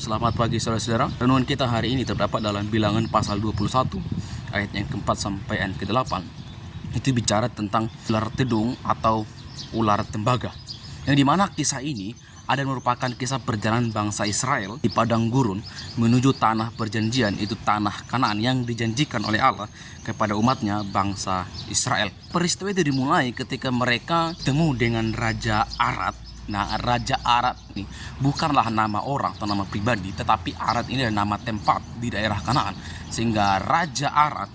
Selamat pagi saudara-saudara. Renungan kita hari ini terdapat dalam Bilangan pasal 21 ayat yang keempat sampai ayat ke-8. Itu bicara tentang ular tedung atau ular tembaga. Yang dimana kisah ini ada merupakan kisah perjalanan bangsa Israel di padang gurun menuju tanah perjanjian, itu tanah Kanaan yang dijanjikan oleh Allah kepada umatnya bangsa Israel. Peristiwa itu dimulai ketika mereka bertemu dengan Raja Arad. Nah, Raja Arad ini bukanlah nama orang atau nama pribadi, tetapi Arad ini adalah nama tempat di daerah Kanaan. Sehingga Raja Arad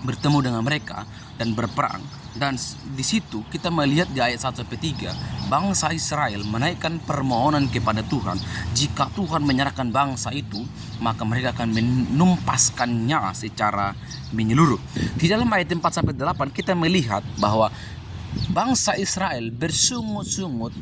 bertemu dengan mereka dan berperang. Dan di situ kita melihat di ayat 1-3, bangsa Israel menaikkan permohonan kepada Tuhan. Jika Tuhan menyerahkan bangsa itu, maka mereka akan menumpaskannya secara menyeluruh. Di dalam ayat 4-8 kita melihat bahwa bangsa Israel bersungut-sungut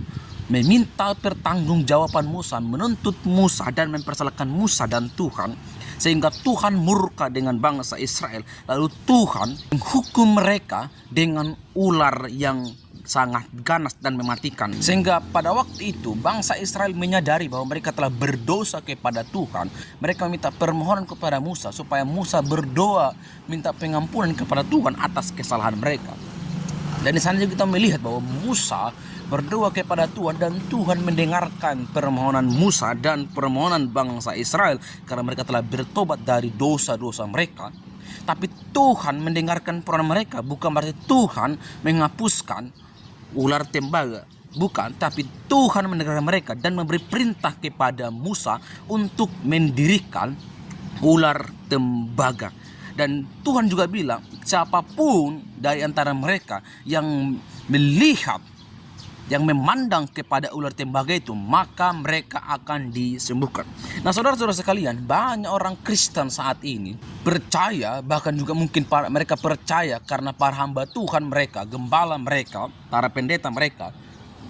meminta pertanggungjawaban Musa, menuntut Musa dan mempersalahkan Musa dan Tuhan, sehingga Tuhan murka dengan bangsa Israel. Lalu Tuhan menghukum mereka dengan ular yang sangat ganas dan mematikan. Sehingga pada waktu itu bangsa Israel menyadari bahwa mereka telah berdosa kepada Tuhan. Mereka minta permohonan kepada Musa supaya Musa berdoa minta pengampunan kepada Tuhan atas kesalahan mereka. Dan di sana juga kita melihat bahwa Musa berdoa kepada Tuhan dan Tuhan mendengarkan permohonan Musa dan permohonan bangsa Israel karena mereka telah bertobat dari dosa-dosa mereka. Tapi Tuhan mendengarkan permohonan mereka bukan berarti Tuhan menghapuskan ular tembaga. Bukan, tapi Tuhan mendengarkan mereka dan memberi perintah kepada Musa untuk mendirikan ular tembaga. Dan Tuhan juga bilang, siapapun dari antara mereka yang melihat, yang memandang kepada ular tembaga itu, maka mereka akan disembuhkan. Nah, saudara-saudara sekalian, banyak orang Kristen saat ini percaya, bahkan juga mungkin mereka percaya karena para hamba Tuhan mereka, gembala mereka, para pendeta mereka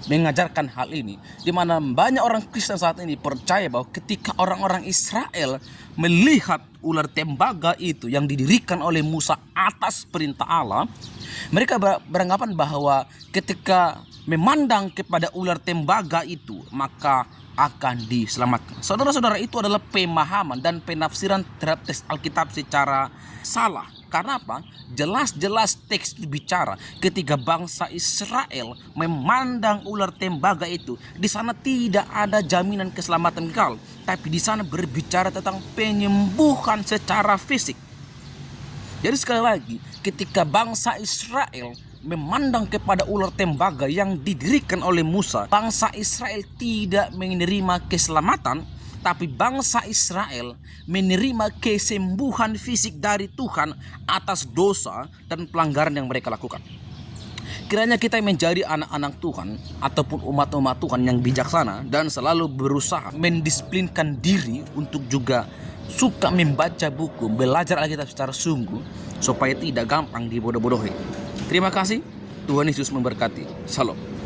mengajarkan hal ini, di mana banyak orang Kristen saat ini percaya bahwa ketika orang-orang Israel melihat ular tembaga itu yang didirikan oleh Musa atas perintah Allah, mereka beranggapan bahwa ketika memandang kepada ular tembaga itu maka akan diselamatkan. Saudara-saudara, itu adalah pemahaman dan penafsiran terhadap teks Alkitab secara salah. Karena apa? Jelas-jelas teks bicara ketika bangsa Israel memandang ular tembaga itu, di sana tidak ada jaminan keselamatan kekal, tapi di sana berbicara tentang penyembuhan secara fisik. Jadi sekali lagi, ketika bangsa Israel memandang kepada ular tembaga yang didirikan oleh Musa, bangsa Israel tidak menerima keselamatan, tapi bangsa Israel menerima kesembuhan fisik dari Tuhan atas dosa dan pelanggaran yang mereka lakukan. Kiranya kita menjadi anak-anak Tuhan ataupun umat-umat Tuhan yang bijaksana dan selalu berusaha mendisiplinkan diri untuk juga suka membaca buku, belajar Alkitab secara sungguh supaya tidak gampang dibodoh-bodohi. Terima kasih, Tuhan Yesus memberkati. Shalom.